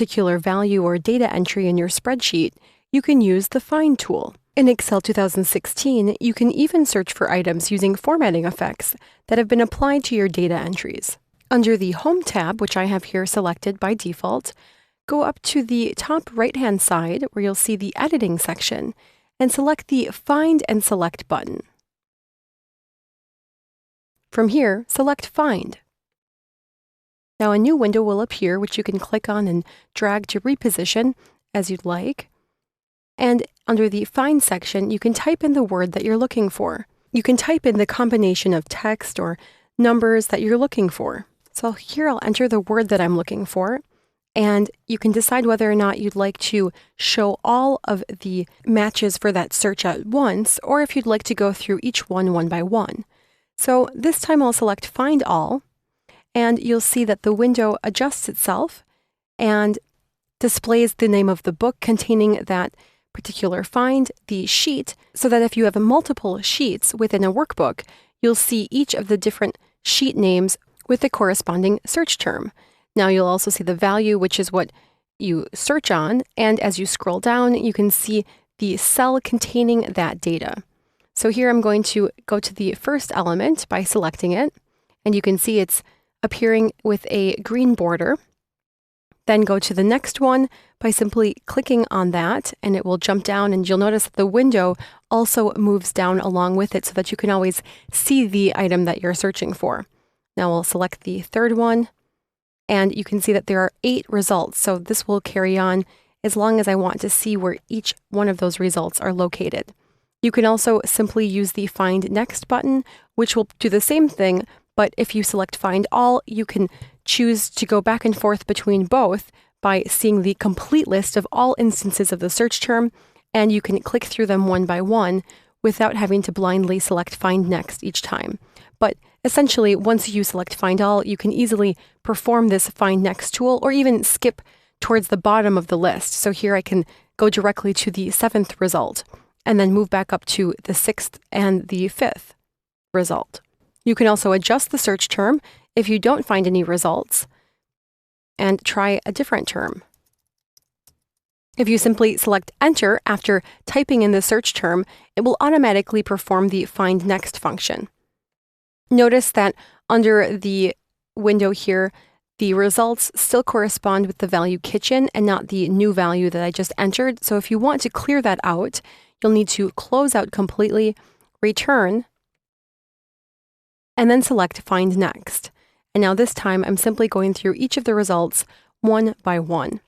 particular value or data entry in your spreadsheet, you can use the Find tool. In Excel 2016, you can even search for items using formatting effects that have been applied to your data entries. Under the Home tab, which I have here selected by default, go up to the top right-hand side where you'll see the Editing section and select the Find and Select button. From here, select Find. Now a new window will appear which you can click on and drag to reposition as you'd like. And under the Find section, you can type in the word that you're looking for. You can type in the combination of text or numbers that you're looking for. So here I'll enter the word that I'm looking for, and you can decide whether or not you'd like to show all of the matches for that search at once, or if you'd like to go through each one by one. So this time I'll select Find All, and you'll see that the window adjusts itself and displays the name of the book containing that particular find, the sheet, so that if you have multiple sheets within a workbook, you'll see each of the different sheet names with the corresponding search term. Now you'll also see the value, which is what you search on, and as you scroll down, you can see the cell containing that data. So here I'm going to go to the first element by selecting it, and you can see it's appearing with a green border. Then go to the next one by simply clicking on that, and it will jump down, and you'll notice that the window also moves down along with it so that you can always see the item that you're searching for. Now we'll select the third one, and you can see that there are 8 results, so this will carry on as long as I want to see where each one of those results are located. You can also simply use the Find Next button, which will do the same thing, but if you select Find All, you can choose to go back and forth between both by seeing the complete list of all instances of the search term, and you can click through them one by one without having to blindly select Find Next each time. But essentially, once you select Find All, you can easily perform this Find Next tool or even skip towards the bottom of the list. So here I can go directly to the 7th result and then move back up to the 6th and the 5th result. You can also adjust the search term if you don't find any results and try a different term. If you simply select Enter after typing in the search term, it will automatically perform the Find Next function. Notice that under the window here, the results still correspond with the value kitchen and not the new value that I just entered. So if you want to clear that out, you'll need to close out completely, return, and then select Find Next. And now this time, I'm simply going through each of the results one by one.